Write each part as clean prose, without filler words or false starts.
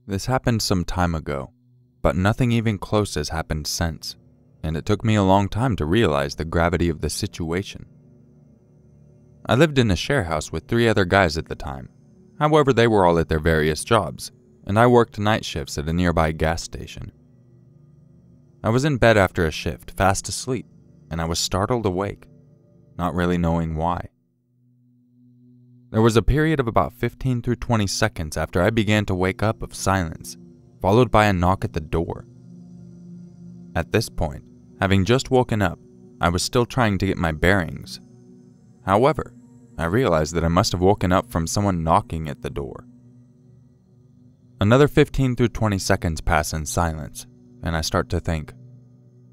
This happened some time ago, but nothing even close has happened since, and it took me a long time to realize the gravity of the situation. I lived in a share house with 3 other guys at the time. However, they were all at their various jobs, and I worked night shifts at a nearby gas station. I was in bed after a shift, fast asleep, and I was startled awake, not really knowing why. There was a period of about 15 through 20 seconds after I began to wake up of silence, followed by a knock at the door. At this point, having just woken up, I was still trying to get my bearings. However, I realized that I must have woken up from someone knocking at the door. Another 15 through 20 seconds pass in silence, and I start to think,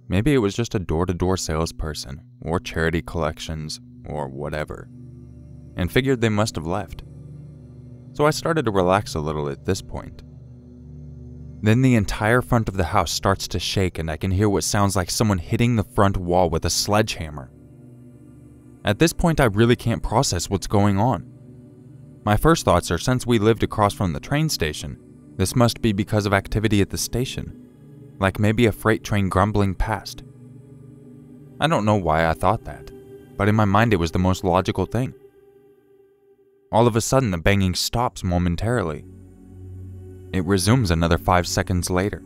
maybe it was just a door-to-door salesperson, or charity collections, or whatever, and figured they must have left. So I started to relax a little at this point. Then the entire front of the house starts to shake and I can hear what sounds like someone hitting the front wall with a sledgehammer. At this point, I really can't process what's going on. My first thoughts are, since we lived across from the train station, this must be because of activity at the station, like maybe a freight train grumbling past. I don't know why I thought that, but in my mind it was the most logical thing. All of a sudden, the banging stops momentarily. It resumes another 5 seconds later.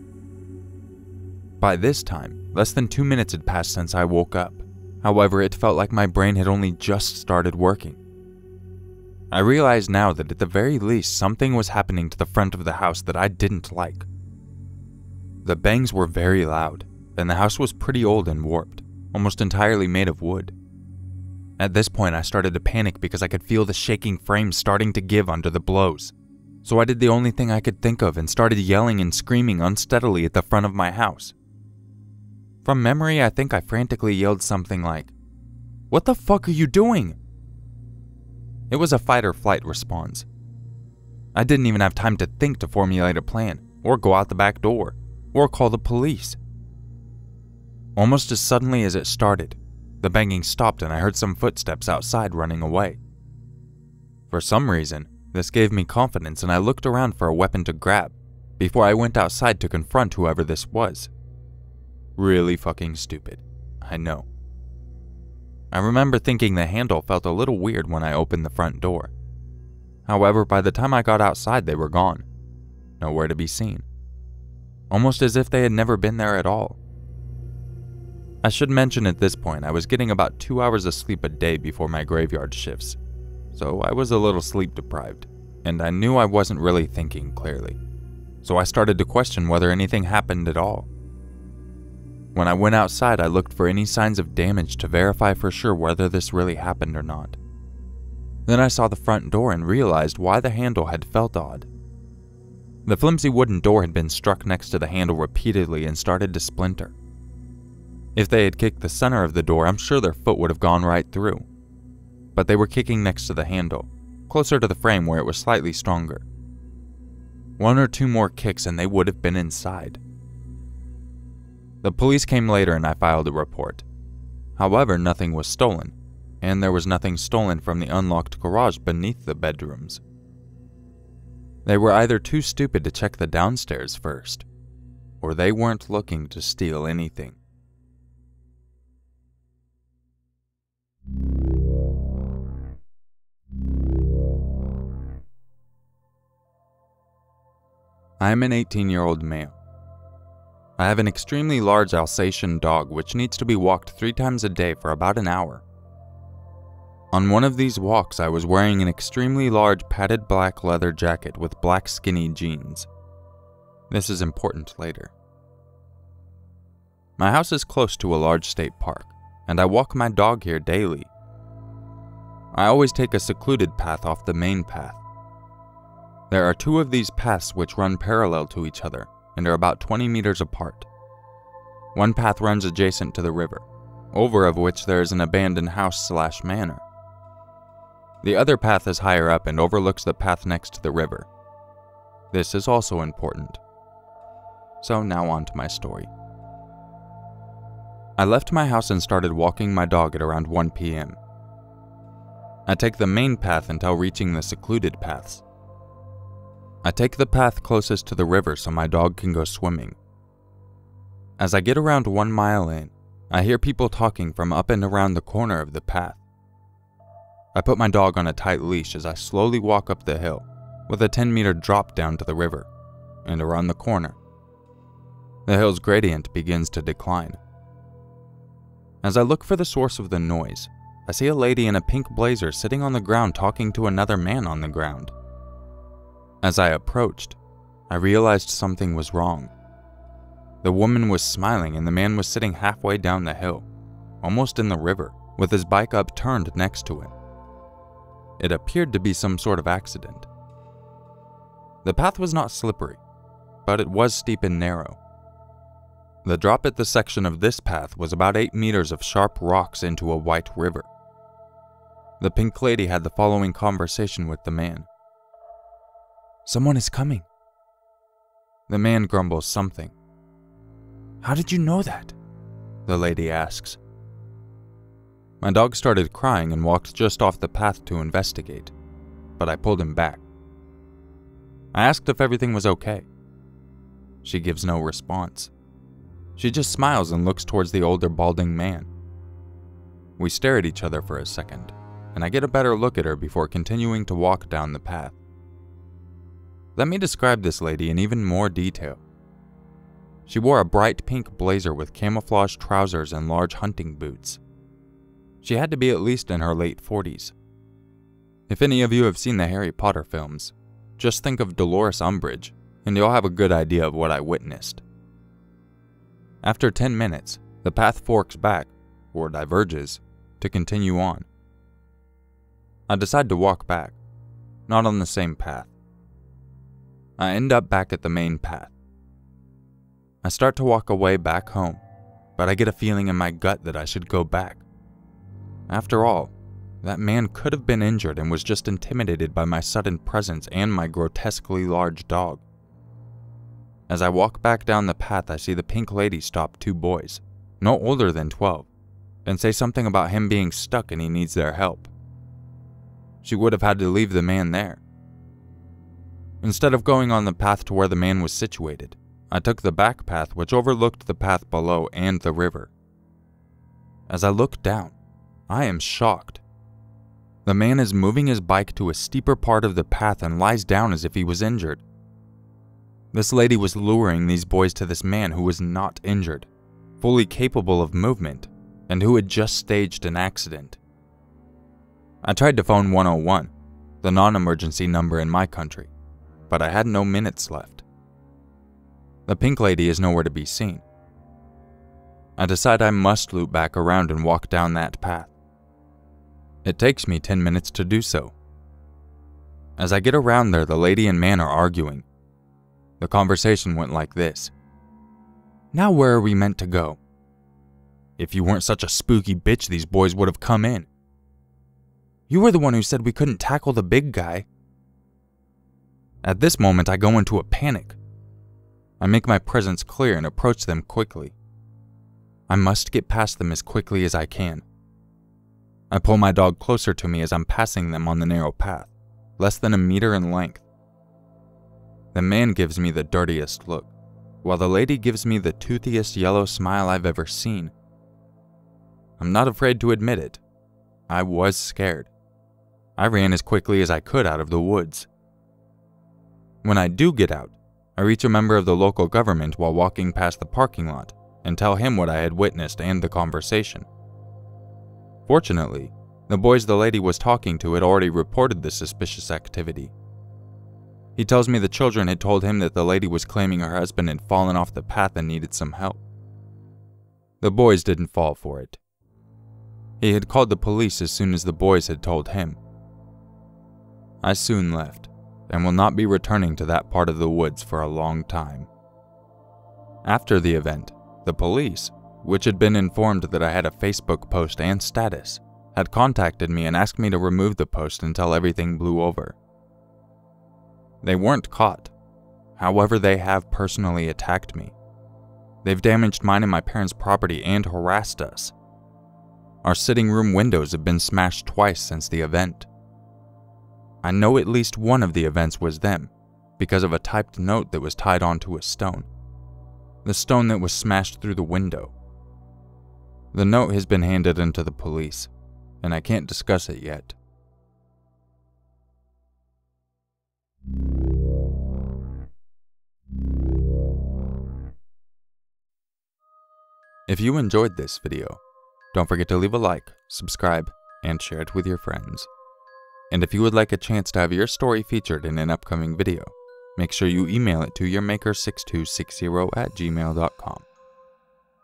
By this time, less than 2 minutes had passed since I woke up. However, it felt like my brain had only just started working. I realized now that at the very least something was happening to the front of the house that I didn't like. The bangs were very loud, and the house was pretty old and warped, almost entirely made of wood. At this point, I started to panic because I could feel the shaking frame starting to give under the blows. So I did the only thing I could think of and started yelling and screaming unsteadily at the front of my house. From memory, I think I frantically yelled something like, "What the fuck are you doing?" It was a fight or flight response. I didn't even have time to think to formulate a plan, or go out the back door, or call the police. Almost as suddenly as it started, the banging stopped and I heard some footsteps outside running away. For some reason, this gave me confidence and I looked around for a weapon to grab before I went outside to confront whoever this was. Really fucking stupid, I know. I remember thinking the handle felt a little weird when I opened the front door. However, by the time I got outside, they were gone. Nowhere to be seen. Almost as if they had never been there at all. I should mention at this point, I was getting about 2 hours of sleep a day before my graveyard shifts, so I was a little sleep deprived, and I knew I wasn't really thinking clearly. So I started to question whether anything happened at all. When I went outside, I looked for any signs of damage to verify for sure whether this really happened or not. Then I saw the front door and realized why the handle had felt odd. The flimsy wooden door had been struck next to the handle repeatedly and started to splinter. If they had kicked the center of the door, I'm sure their foot would have gone right through. But they were kicking next to the handle, closer to the frame where it was slightly stronger. 1 or 2 more kicks and they would have been inside. The police came later and I filed a report. However, nothing was stolen, and there was nothing stolen from the unlocked garage beneath the bedrooms. They were either too stupid to check the downstairs first, or they weren't looking to steal anything. I am an 18-year-old male. I have an extremely large Alsatian dog which needs to be walked 3 times a day for about an hour. On one of these walks, I was wearing an extremely large padded black leather jacket with black skinny jeans. This is important later. My house is close to a large state park, and I walk my dog here daily. I always take a secluded path off the main path. There are 2 of these paths which run parallel to each other and are about 20 meters apart. One path runs adjacent to the river, over of which there is an abandoned house/manor. The other path is higher up and overlooks the path next to the river. This is also important. So now on to my story. I left my house and started walking my dog at around 1 p.m. I take the main path until reaching the secluded paths. I take the path closest to the river so my dog can go swimming. As I get around 1 mile in, I hear people talking from up and around the corner of the path. I put my dog on a tight leash as I slowly walk up the hill, with a 10-meter drop down to the river, and around the corner. The hill's gradient begins to decline. As I look for the source of the noise, I see a lady in a pink blazer sitting on the ground talking to another man on the ground. As I approached, I realized something was wrong. The woman was smiling and the man was sitting halfway down the hill, almost in the river, with his bike upturned next to him. It appeared to be some sort of accident. The path was not slippery, but it was steep and narrow. The drop at the section of this path was about 8 meters of sharp rocks into a white river. The pink lady had the following conversation with the man. "Someone is coming." The man grumbles something. "How did you know that?" the lady asks. My dog started crying and walked just off the path to investigate, but I pulled him back. I asked if everything was okay. She gives no response. She just smiles and looks towards the older balding man. We stare at each other for a second, and I get a better look at her before continuing to walk down the path. Let me describe this lady in even more detail. She wore a bright pink blazer with camouflage trousers and large hunting boots. She had to be at least in her late 40s. If any of you have seen the Harry Potter films, just think of Dolores Umbridge, and you'll have a good idea of what I witnessed. After 10 minutes, the path forks back, or diverges, to continue on. I decide to walk back, not on the same path. I end up back at the main path. I start to walk away back home, but I get a feeling in my gut that I should go back. After all, that man could have been injured and was just intimidated by my sudden presence and my grotesquely large dog. As I walk back down the path, I see the pink lady stop 2 boys, no older than 12, and say something about him being stuck and he needs their help. She would have had to leave the man there. Instead of going on the path to where the man was situated, I took the back path which overlooked the path below and the river. As I look down, I am shocked. The man is moving his bike to a steeper part of the path and lies down as if he was injured. This lady was luring these boys to this man who was not injured, fully capable of movement, and who had just staged an accident. I tried to phone 101, the non-emergency number in my country, but I had no minutes left. The pink lady is nowhere to be seen. I decide I must loop back around and walk down that path. It takes me 10 minutes to do so. As I get around there, the lady and man are arguing. The conversation went like this. "Now where are we meant to go? If you weren't such a spooky bitch, these boys would have come in. You were the one who said we couldn't tackle the big guy." At this moment, I go into a panic. I make my presence clear and approach them quickly. I must get past them as quickly as I can. I pull my dog closer to me as I'm passing them on the narrow path, less than 1 meter in length. The man gives me the dirtiest look, while the lady gives me the toothiest yellow smile I've ever seen. I'm not afraid to admit it. I was scared. I ran as quickly as I could out of the woods. When I do get out, I reach a member of the local government while walking past the parking lot and tell him what I had witnessed and the conversation. Fortunately, the boys the lady was talking to had already reported the suspicious activity. He tells me the children had told him that the lady was claiming her husband had fallen off the path and needed some help. The boys didn't fall for it. He had called the police as soon as the boys had told him. I soon left, and will not be returning to that part of the woods for a long time. After the event, the police, which had been informed that I had a Facebook post and status, had contacted me and asked me to remove the post until everything blew over. They weren't caught. However, they have personally attacked me. They've damaged mine and my parents' property and harassed us. Our sitting room windows have been smashed twice since the event. I know at least one of the events was them, because of a typed note that was tied onto a stone. The stone that was smashed through the window. The note has been handed into the police, and I can't discuss it yet. If you enjoyed this video, don't forget to leave a like, subscribe, and share it with your friends. And if you would like a chance to have your story featured in an upcoming video, make sure you email it to urmaker6260@gmail.com.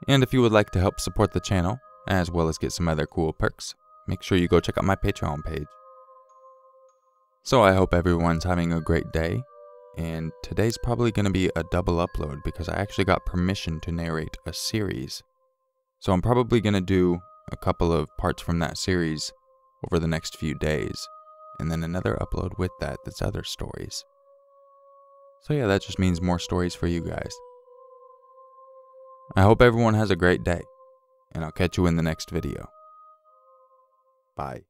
And if you would like to help support the channel, as well as get some other cool perks, make sure you go check out my Patreon page. So I hope everyone's having a great day, and today's probably going to be a double upload because I actually got permission to narrate a series. So I'm probably going to do a couple of parts from that series over the next few days, and then another upload with that's other stories. So yeah, that just means more stories for you guys. I hope everyone has a great day, and I'll catch you in the next video. Bye.